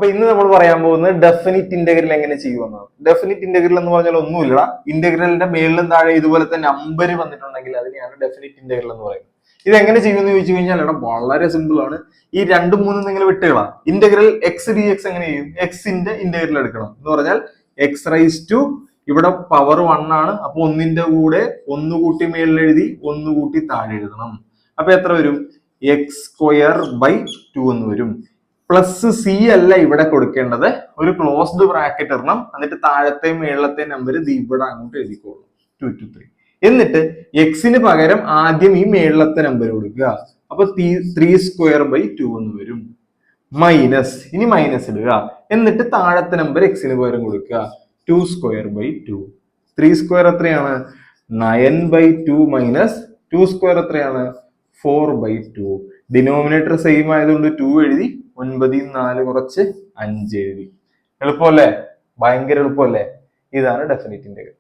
അപ്പൊ ഇന്ന് നമ്മൾ പറയാൻ പോകുന്നത് ഡെഫിനിറ്റ് ഇന്റഗ്രൽ എങ്ങനെ ചെയ്യുമെന്നാണ്. ഡെഫിനിറ്റ് ഇന്റഗ്രൽ എന്ന് പറഞ്ഞാൽ ഒന്നുമില്ല, ഇന്റഗ്രലിന്റെ മേളിലും താഴെ ഇതുപോലത്തെ നമ്പർ വന്നിട്ടുണ്ടെങ്കിൽ അതിനെയാണ് ഡെഫിനിറ്റ് ഇന്റഗ്രൽ എന്ന് പറയുന്നത്. ഇത് എങ്ങനെ ചെയ്യുമെന്ന് ചോദിച്ചു കഴിഞ്ഞാൽ ഇവിടെ വളരെ സിമ്പിൾ ആണ്. ഈ രണ്ടും മൂന്നും നിങ്ങൾ വിട്ടുകളാം. ഇന്റഗ്രൽ എക്സ് ഡി എക്സ് എങ്ങനെ ചെയ്യും? എക്സിന്റെ ഇന്റഗ്രൽ എടുക്കണം എന്ന് പറഞ്ഞാൽ എക്സ് റൈസ് ടു ഇവിടെ പവർ 1 ആണ്. അപ്പൊ ഒന്നിന്റെ കൂടെ ഒന്ന് കൂട്ടി മേളിൽ എഴുതി, ഒന്ന് കൂട്ടി താഴെ എഴുതണം. അപ്പൊ എത്ര വരും? എക്സ് സ്ക്വയർ ബൈ 2 എന്ന് വരും. പ്ലസ് സി അല്ല ഇവിടെ കൊടുക്കേണ്ടത്, ഒരു ക്ലോസ്ഡ് ബ്രാക്കറ്റ് ഇടണം. എന്നിട്ട് താഴത്തെ മേളത്തെ നമ്പർ ഇവിടെ അങ്ങോട്ട് എഴുതിക്കോളും, 2 to 3. എന്നിട്ട് എക്സിന് പകരം ആദ്യം ഈ മേളത്തെ നമ്പർ കൊടുക്കുക. അപ്പൊ 3 സ്ക്വയർ ബൈ 2 എന്ന് വരും. മൈനസ്, ഇനി മൈനസ് ഇടുക. എന്നിട്ട് താഴത്തെ നമ്പർ എക്സിന് പകരം കൊടുക്കുക, 2 സ്ക്വയർ ബൈ 2. 3 സ്ക്വയർ എത്രയാണ്? 9 ബൈ 2 മൈനസ് 2 സ്ക്വയർ എത്രയാണ്? 4 ബൈ 2. ഡിനോമിനേറ്റർ സെയിം ആയതുകൊണ്ട് 2 എഴുതി, 9 4 കുറച്ച് 5 എഴുതി. എളുപ്പമല്ലേ? ഭയങ്കര എളുപ്പമല്ലേ? ഇതാണ് ഡെഫിനിറ്റ് ഇന്റഗ്രൽ.